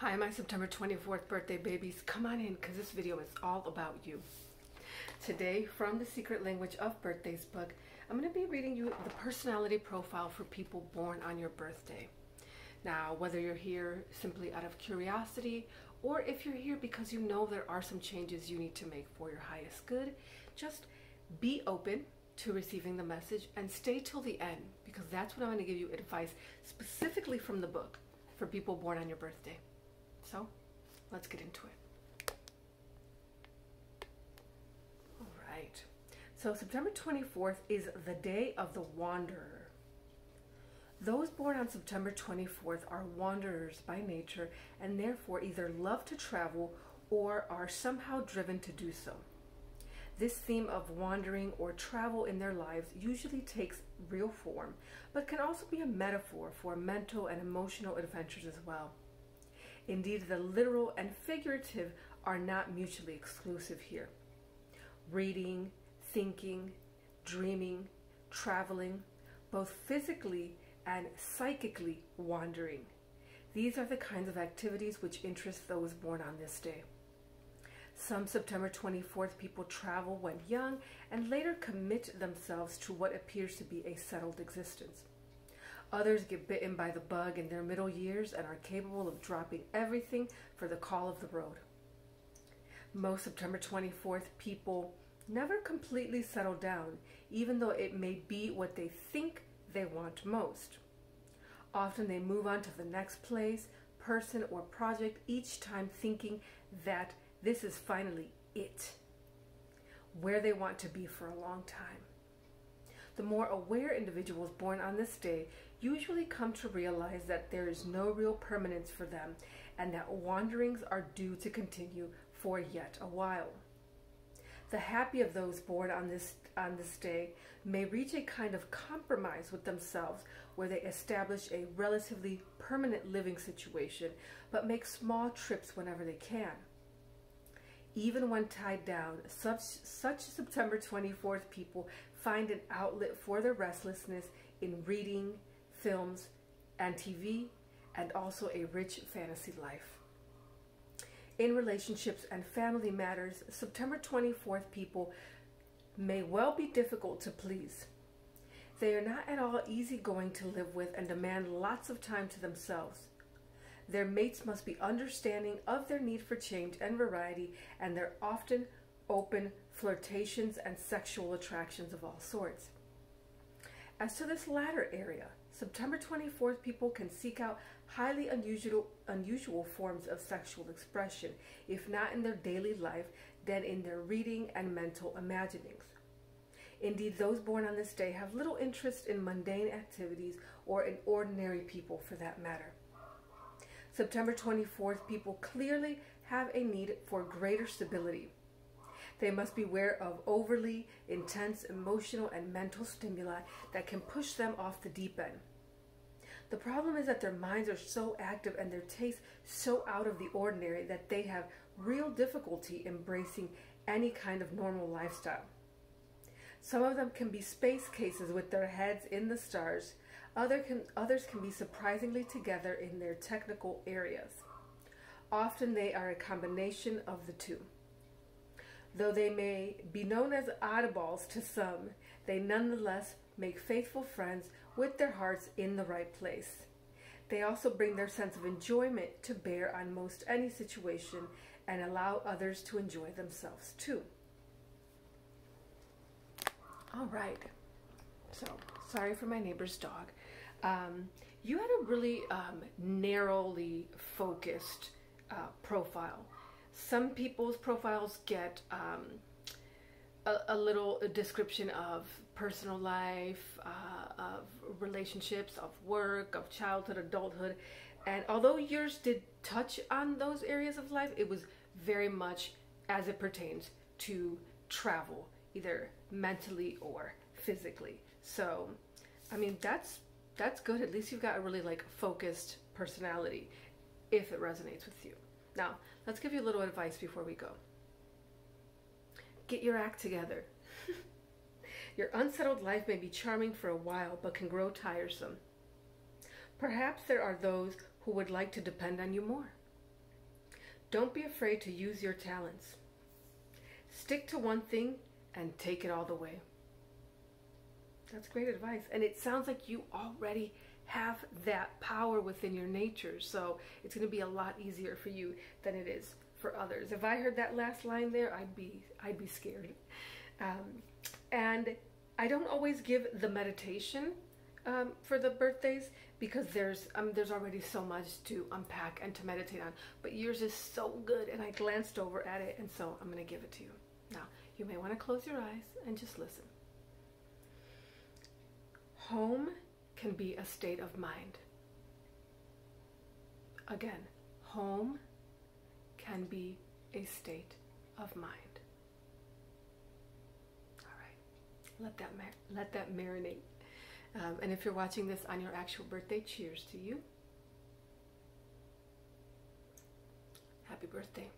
Hi, my September 24th birthday babies. Come on in because this video is all about you. Today, from the Secret Language of Birthdays book, I'm going to be reading you the personality profile for people born on your birthday. Now, whether you're here simply out of curiosity or if you're here because you know there are some changes you need to make for your highest good, just be open to receiving the message and stay till the end because that's when I'm going to give you advice specifically from the book for people born on your birthday. So, let's get into it. All right. So, September 24th is the day of the wanderer. Those born on September 24th are wanderers by nature and therefore either love to travel or are somehow driven to do so. This theme of wandering or travel in their lives usually takes real form, but can also be a metaphor for mental and emotional adventures as well. Indeed, the literal and figurative are not mutually exclusive here. Reading, thinking, dreaming, traveling, both physically and psychically wandering. These are the kinds of activities which interest those born on this day. Some September 24th people travel when young and later commit themselves to what appears to be a settled existence. Others get bitten by the bug in their middle years and are capable of dropping everything for the call of the road. Most September 24th people never completely settle down, even though it may be what they think they want most. Often they move on to the next place, person, or project each time thinking that this is finally it, where they want to be for a long time. The more aware individuals born on this day usually come to realize that there is no real permanence for them and that wanderings are due to continue for yet a while. The happy of those born on this day may reach a kind of compromise with themselves where they establish a relatively permanent living situation but make small trips whenever they can. Even when tied down, such September 24th people find an outlet for their restlessness in reading, films, and TV, and also a rich fantasy life. In relationships and family matters, September 24th people may well be difficult to please. They are not at all easygoing to live with and demand lots of time to themselves. Their mates must be understanding of their need for change and variety, and their often open flirtations and sexual attractions of all sorts. As to this latter area, September 24th people can seek out highly unusual forms of sexual expression, if not in their daily life, then in their reading and mental imaginings. Indeed, those born on this day have little interest in mundane activities or in ordinary people for that matter. September 24th people clearly have a need for greater stability. They must beware of overly intense emotional and mental stimuli that can push them off the deep end. The problem is that their minds are so active and their tastes so out of the ordinary that they have real difficulty embracing any kind of normal lifestyle. Some of them can be space cases with their heads in the stars. Others can be surprisingly together in their technical areas. Often they are a combination of the two. Though they may be known as oddballs to some, they nonetheless make faithful friends with their hearts in the right place. They also bring their sense of enjoyment to bear on most any situation and allow others to enjoy themselves too. All right. So, sorry for my neighbor's dog. You had a really narrowly focused profile. Some people's profiles get a little description of personal life, of relationships, of work, of childhood, adulthood. And although yours did touch on those areas of life, it was very much as it pertains to travel, either mentally or physically. So, I mean, that's good. At least you've got a really focused personality if it resonates with you. Now, let's give you a little advice before we go. Get your act together. Your unsettled life may be charming for a while, but can grow tiresome. Perhaps there are those who would like to depend on you more. Don't be afraid to use your talents. Stick to one thing and take it all the way. That's great advice. And it sounds like you already have that power within your nature. So it's going to be a lot easier for you than it is for others. If I heard that last line there, I'd be scared. And I don't always give the meditation for the birthdays because there's already so much to unpack and to meditate on. But yours is so good, and I glanced over at it, and so I'm going to give it to you. Now, you may want to close your eyes and just listen. Home can be a state of mind. Again, home can be a state of mind. All right, let that marinate. And if you're watching this on your actual birthday, cheers to you. Happy birthday.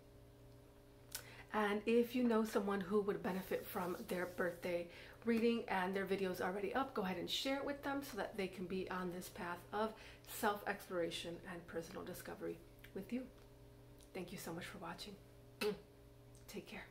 And if you know someone who would benefit from their birthday reading and their videos already up, go ahead and share it with them so that they can be on this path of self-exploration and personal discovery with you. Thank you so much for watching. Take care.